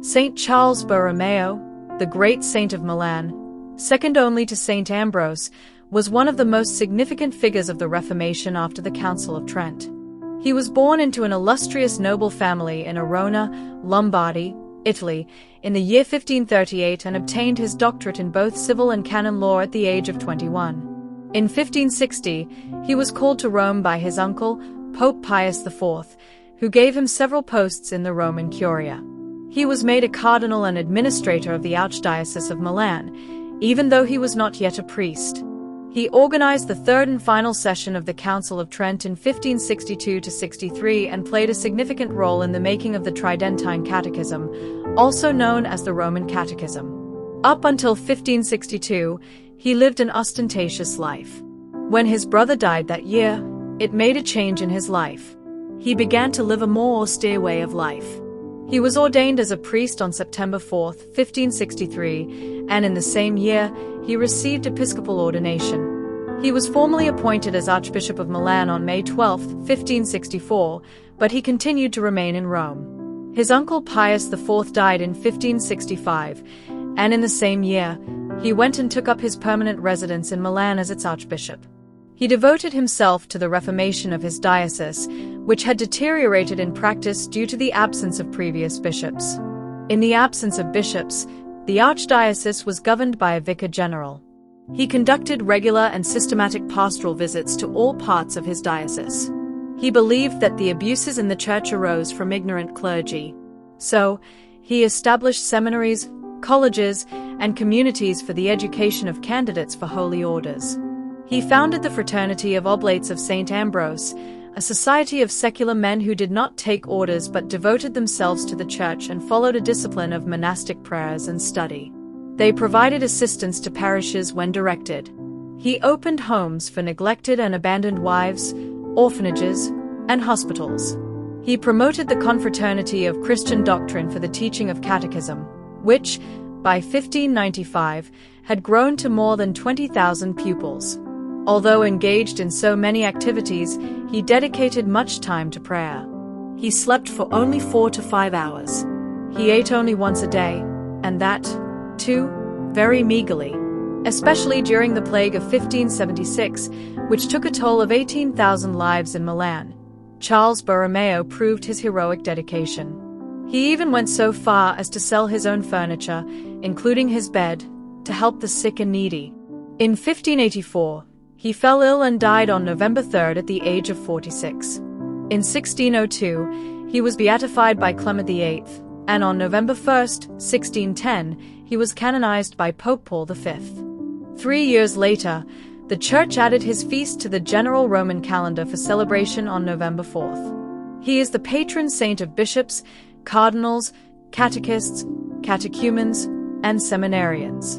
Saint Charles Borromeo, the great saint of Milan, second only to Saint Ambrose, was one of the most significant figures of the Reformation after the Council of Trent. He was born into an illustrious noble family in Arona, Lombardy, Italy, in the year 1538 and obtained his doctorate in both civil and canon law at the age of 21. In 1560, he was called to Rome by his uncle, Pope Pius IV, who gave him several posts in the Roman Curia. He was made a cardinal and administrator of the Archdiocese of Milan, even though he was not yet a priest. He organized the third and final session of the Council of Trent in 1562-63 and played a significant role in the making of the Tridentine Catechism, also known as the Roman Catechism. Up until 1562, he lived an ostentatious life. When his brother died that year, it made a change in his life. He began to live a more austere way of life. He was ordained as a priest on September 4, 1563, and in the same year, he received episcopal ordination. He was formally appointed as Archbishop of Milan on May 12, 1564, but he continued to remain in Rome. His uncle Pius IV died in 1565, and in the same year, he went and took up his permanent residence in Milan as its archbishop. He devoted himself to the reformation of his diocese, which had deteriorated in practice due to the absence of previous bishops. In the absence of bishops, the archdiocese was governed by a vicar general. He conducted regular and systematic pastoral visits to all parts of his diocese. He believed that the abuses in the church arose from ignorant clergy. So, he established seminaries, colleges, and communities for the education of candidates for holy orders. He founded the Fraternity of Oblates of St. Ambrose, a society of secular men who did not take orders but devoted themselves to the church and followed a discipline of monastic prayers and study. They provided assistance to parishes when directed. He opened homes for neglected and abandoned wives, orphanages, and hospitals. He promoted the confraternity of Christian doctrine for the teaching of catechism, which, by 1595, had grown to more than 20,000 pupils. Although engaged in so many activities, he dedicated much time to prayer. He slept for only 4 to 5 hours. He ate only once a day, and that, too, very meagerly, especially during the plague of 1576, which took a toll of 18,000 lives in Milan. Charles Borromeo proved his heroic dedication. He even went so far as to sell his own furniture, including his bed, to help the sick and needy. In 1584, he fell ill and died on November 3 at the age of 46. In 1602, he was beatified by Clement VIII, and on November 1, 1610, he was canonized by Pope Paul V. 3 years later, the Church added his feast to the general Roman calendar for celebration on November 4. He is the patron saint of bishops, cardinals, catechists, catechumens, and seminarians.